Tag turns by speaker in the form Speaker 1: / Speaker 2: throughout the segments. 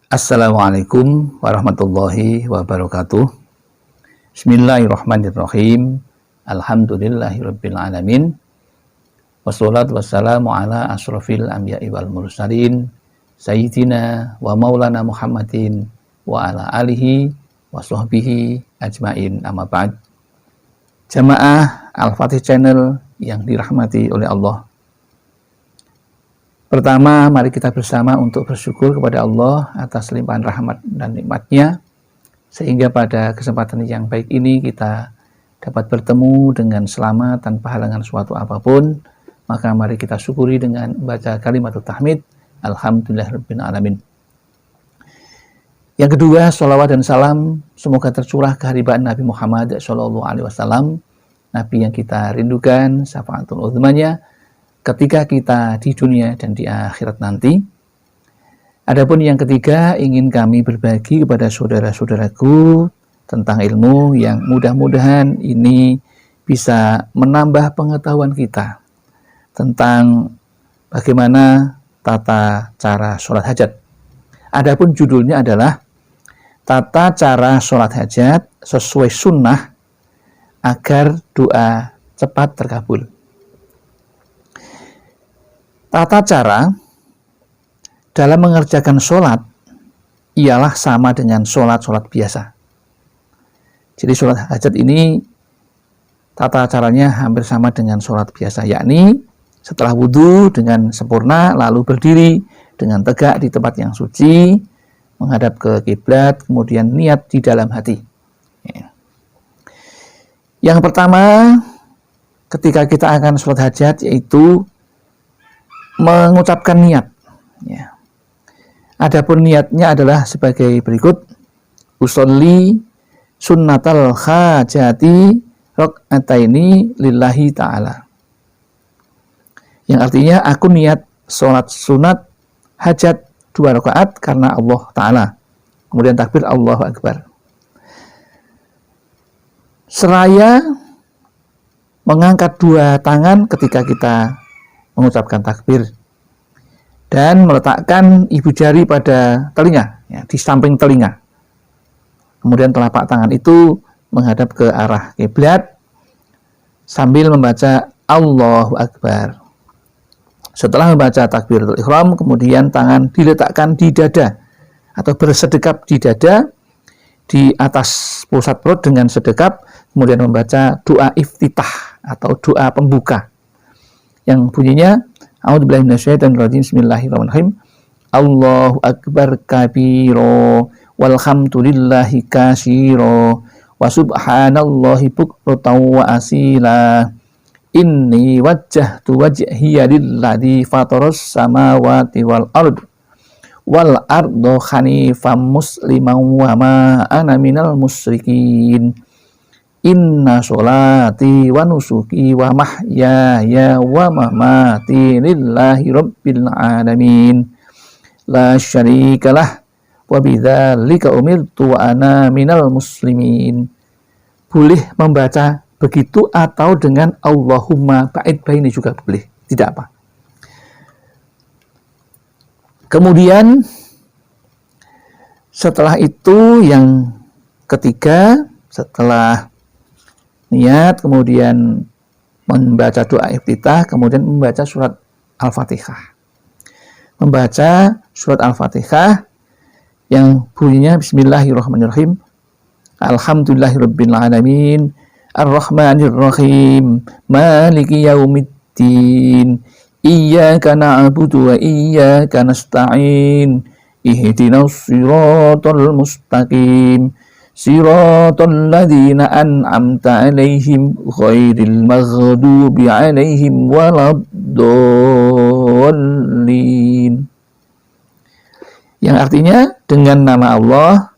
Speaker 1: Assalamualaikum warahmatullahi wabarakatuh. Bismillahirrahmanirrahim. Alhamdulillahirabbil alamin. Wassalatu wassalamu ala asyrofil anbiya'i wal mursalin sayyidina wa maulana Muhammadin wa ala alihi wa sahbihi ajmain, amma ba'd. Jamaah Al-Fatih Channel yang dirahmati oleh Allah. Pertama, mari kita bersama untuk bersyukur kepada Allah atas limpahan rahmat dan nikmat-Nya, sehingga pada kesempatan yang baik ini kita dapat bertemu dengan selamat tanpa halangan suatu apapun. Maka mari kita syukuri dengan membaca kalimat tahmid, Alhamdulillahirabbil alamin. Yang kedua, sholawat dan salam semoga tercurah keharibaan Nabi Muhammad SAW, Nabi yang kita rindukan, syafaatul uzmanya ketika kita di dunia dan di akhirat nanti. Adapun yang ketiga, ingin kami berbagi kepada saudara-saudaraku tentang ilmu yang mudah-mudahan ini bisa menambah pengetahuan kita tentang bagaimana tata cara sholat hajat. Adapun judulnya adalah tata cara sholat hajat sesuai sunnah agar doa cepat terkabul. Tata cara dalam mengerjakan sholat ialah sama dengan sholat biasa. Jadi sholat hajat ini tata caranya hampir sama dengan sholat biasa, yakni setelah wudhu dengan sempurna, lalu berdiri dengan tegak di tempat yang suci, menghadap ke kiblat, kemudian niat di dalam hati. Yang pertama, ketika kita akan sholat hajat, yaitu mengucapkan niat. Adapun niatnya adalah sebagai berikut: usolli sunnatal hajati rakaataini lillahi ta'ala. Yang artinya aku niat sholat sunat hajat 2 rakaat karena Allah Ta'ala. Kemudian takbir Allahu Akbar. Seraya mengangkat 2 tangan ketika kita mengucapkan takbir dan meletakkan ibu jari pada telinga, di samping telinga. Kemudian telapak tangan itu menghadap ke arah kiblat sambil membaca Allahu Akbar. Setelah membaca takbiratul ihram, kemudian tangan diletakkan di dada atau bersedekap di dada di atas pusat perut dengan sedekap, kemudian membaca doa iftitah atau doa pembuka yang bunyinya A'udzubillahi minasyaitonir rajim, bismillahirrahmanirrahim, Allahu akbar kabiro walhamdulillahi katsiro wa subhanallahi bukratan wa asila, inni wajjahtu wajhiya lilladzi fataras samawati wal arda hanifan musliman wa ma ana minal musyrikin, inna sholati wa nusuki wa mahyaya wa mamati lillahi rabbil alamin la syarikalah wa bidzalika umirtu wa ana minal muslimin. Boleh membaca begitu atau dengan Allahumma ba'id baini juga boleh, tidak apa. Kemudian setelah itu yang ketiga, setelah niat, kemudian membaca doa iftitah, kemudian membaca surat Al-Fatihah. Membaca surat Al-Fatihah yang bunyinya bismillahirrahmanirrahim, alhamdulillahirabbil alamin, arrahmanirrahim, maliki yaumiddin, iyyaka na'budu wa iyyaka nasta'in, ihdinas siratal mustaqim, siratal ladzina an'amta 'alaihim ghairil maghdubi 'alaihim waladdallin. Yang artinya, dengan nama Allah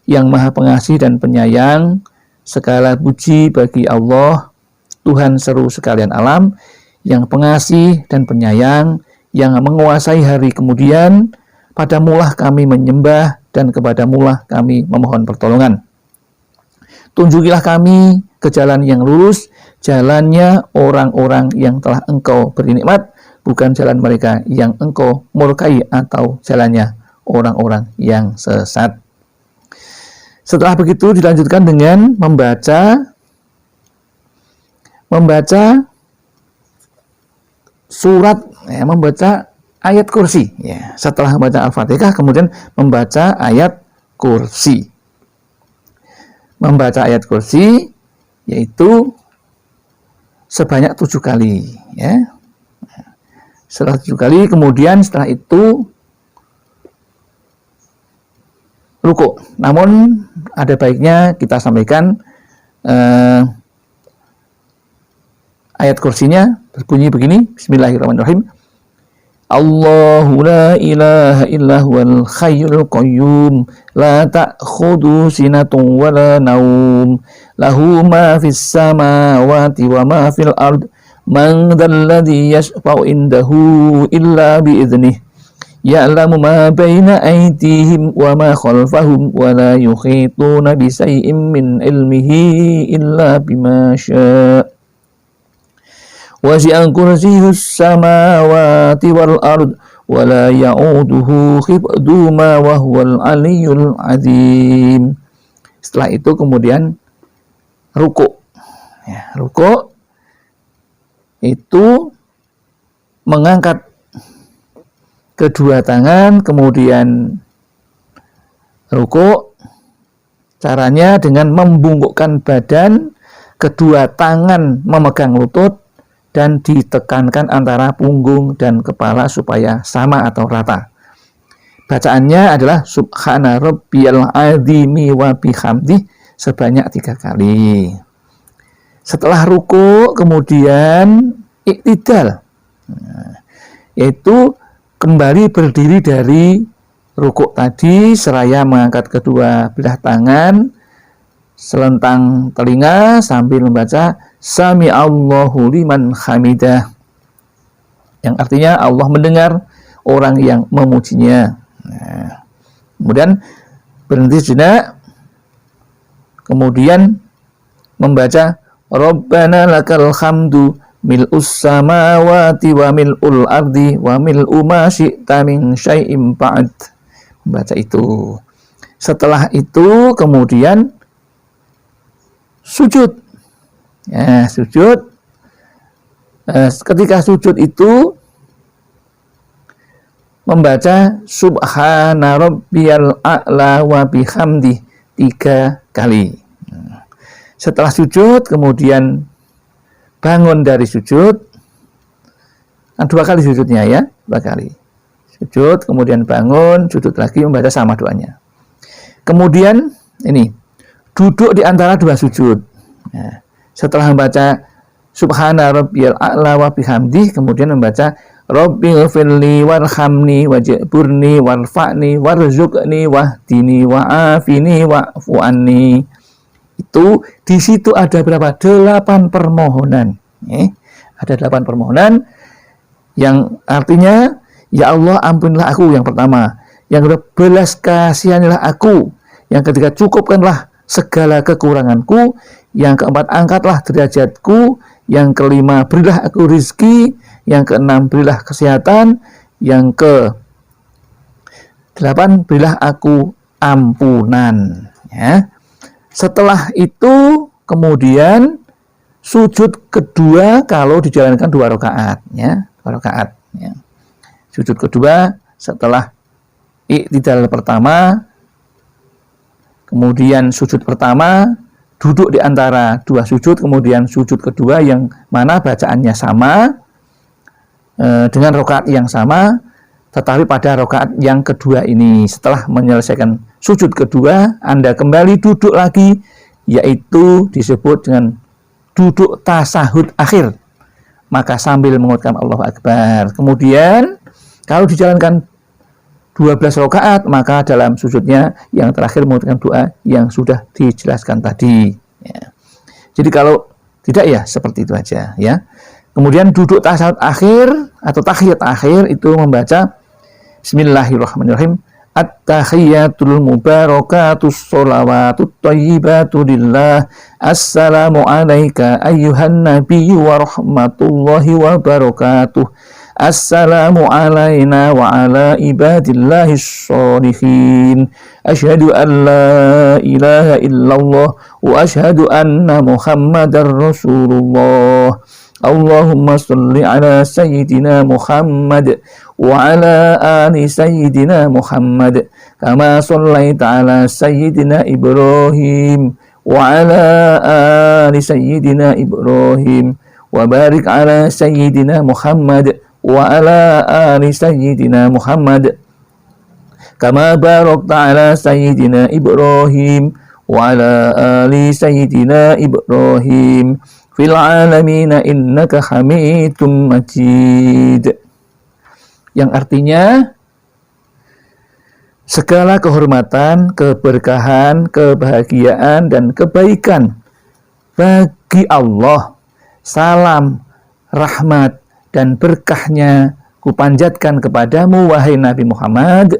Speaker 1: yang Maha Pengasih dan Penyayang, segala puji bagi Allah, Tuhan seru sekalian alam, yang pengasih dan penyayang, yang menguasai hari kemudian. Padamulah kami menyembah dan kepadamulah kami memohon pertolongan. Tunjukilah kami ke jalan yang lurus, jalannya orang-orang yang telah Engkau beri nikmat, bukan jalan mereka yang Engkau murkai atau jalannya orang-orang yang sesat. Setelah begitu dilanjutkan dengan membaca surat, membaca ayat kursi. Ya, setelah membaca Al-Fatihah kemudian membaca ayat kursi. Membaca ayat kursi yaitu sebanyak 7 kali. Ya. Setelah 7 kali, kemudian setelah itu ruku. Namun ada baiknya kita sampaikan ayat kursinya berbunyi begini. Bismillahirrahmanirrahim. Allahu la ilaha illa huwal hayyul qayyum la ta'khudhu sinatun wa la naum lahu ma fis samawati wa ma fil ard man dzalladzi yashfa'u indahu illa bi idznih ya'lamu ma baina aydihim wa ma khalfahum wa la yuhituna bi shay'in min ilmihi illa bima syaa' wasi'a kursiyyus samawati wal ard wa la ya'uduhu hifdhuhuma wa huwal aliyyul azim. Setelah itu kemudian ruku. Ya, ruku itu mengangkat kedua tangan, kemudian ruku. Caranya dengan membungkukkan badan, kedua tangan memegang lutut, dan ditekankan antara punggung dan kepala supaya sama atau rata. Bacaannya adalah Subhana Rabbiyal Azimi wa bihamdih sebanyak 3 kali. Setelah ruku kemudian iktidal, yaitu kembali berdiri dari ruku tadi seraya mengangkat kedua belah tangan, selentang telinga sambil membaca Sami Allahu liman hamidah, yang artinya Allah mendengar orang yang memujinya. Nah, kemudian berhenti sejenak, kemudian membaca Rabbana lakal hamdu mil'us samawati wa mil'ul ardi wa mil'u ma syi'ta min syai'im ba'd. Membaca itu. Setelah itu kemudian sujud. Ya, sujud. Ketika sujud itu membaca Subhana Rabbiyal A'la wa bihamdih 3 kali. Setelah sujud kemudian bangun dari sujud. 2 kali sujudnya ya, 2 kali. Sujud kemudian bangun, sujud lagi membaca sama doanya. Kemudian ini duduk di antara 2 sujud. Ya. Setelah membaca Subhana Rabbiyal A'la wa bihamdih kemudian membaca Rabbighfirli warhamni wajburni warfa'ni warzuqni wahdini wa'afini wa'fu anni. Itu di situ ada berapa? 8 permohonan. Ada 8 permohonan yang artinya ya Allah ampunilah aku yang pertama, yang kedua belas kasihanilah aku, yang ketiga cukupkanlah segala kekuranganku, yang keempat angkatlah derajatku, yang kelima berilah aku rizki, yang keenam berilah kesehatan, yang ke-8 berilah aku ampunan. Ya. Setelah itu kemudian sujud kedua kalau dijalankan 2 rakaat, ya, 2 rakaat. Ya. Sujud kedua setelah iktidal pertama, kemudian sujud pertama, duduk di antara 2 sujud, kemudian sujud kedua yang mana bacaannya sama dengan rakaat yang sama, tetapi pada rakaat yang kedua ini setelah menyelesaikan sujud kedua, Anda kembali duduk lagi, yaitu disebut dengan duduk tasahud akhir. Maka sambil mengucapkan Allahu Akbar. Kemudian kalau dijalankan 12 rakaat, maka dalam sujudnya yang terakhir mengucapkan doa yang sudah dijelaskan tadi. Ya. Jadi kalau tidak ya seperti itu aja ya. Kemudian duduk tasawuf akhir atau tahiyat akhir itu membaca Bismillahirrahmanirrahim. At-tahiyyatul mubarakatus sholawatut thayyibatu lillah. Assalamu alayka ayyuhan nabiyyu wa rahmatullahi wa barakatuh. Assalamu alaina wa ala ibadillahis sholihin. Asyhadu an la ilaha illallah wa asyhadu anna Muhammadar Rasulullah. Allahumma salli ala sayyidina Muhammad wa ala ali sayyidina Muhammad kama sallaita ala sayyidina Ibrahim wa ala ali sayyidina Ibrahim wa barik ala sayyidina Muhammad wa ala ali sayyidina Muhammad kama barakta ala sayyidina Ibrahim wa ala ali sayyidina Ibrahim fil alamin innaka Hamidum Majid. Yang artinya segala kehormatan, keberkahan, kebahagiaan dan kebaikan bagi Allah. Salam, rahmat, dan berkahnya kupanjatkan kepadamu, wahai Nabi Muhammad.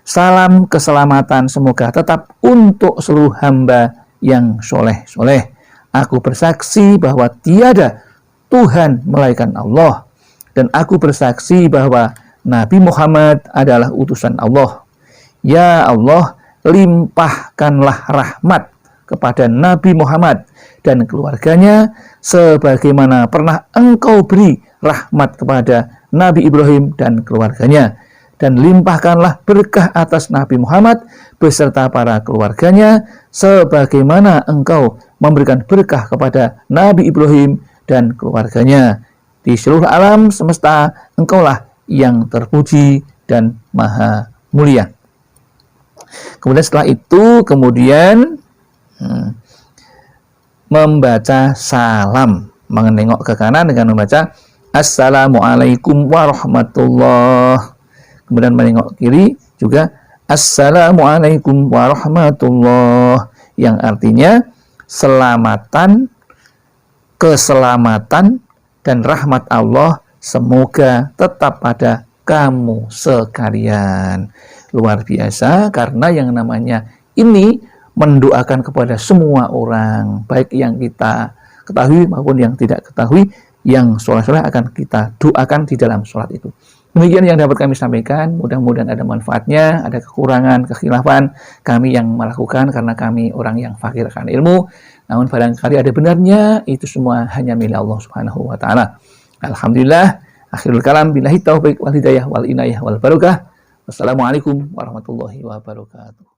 Speaker 1: Salam keselamatan semoga tetap untuk seluruh hamba yang soleh-soleh. Aku bersaksi bahwa tiada Tuhan melainkan Allah. Dan aku bersaksi bahwa Nabi Muhammad adalah utusan Allah. Ya Allah, limpahkanlah rahmat kepada Nabi Muhammad dan keluarganya sebagaimana pernah Engkau beri rahmat kepada Nabi Ibrahim dan keluarganya, dan limpahkanlah berkah atas Nabi Muhammad beserta para keluarganya sebagaimana Engkau memberikan berkah kepada Nabi Ibrahim dan keluarganya. Di seluruh alam semesta Engkaulah yang terpuji dan maha mulia. Kemudian setelah itu membaca salam, menengok ke kanan dengan membaca Assalamualaikum warahmatullah. Kemudian menengok kiri juga Assalamualaikum warahmatullah, yang artinya selamatan, keselamatan dan rahmat Allah semoga tetap pada kamu sekalian. Luar biasa, karena yang namanya ini mendoakan kepada semua orang, baik yang kita ketahui maupun yang tidak ketahui, yang soleh-soleh akan kita doakan di dalam sholat itu. Demikian yang dapat kami sampaikan, mudah-mudahan ada manfaatnya. Ada kekurangan, kekhilafan kami yang melakukan karena kami orang yang fakir akan ilmu. Namun barangkali ada benarnya, itu semua hanya milik Allah Subhanahu wa taala. Alhamdulillah, akhirul kalam, billahi taufik wal hidayah wal inayah wal barakah. Wassalamualaikum warahmatullahi wabarakatuh.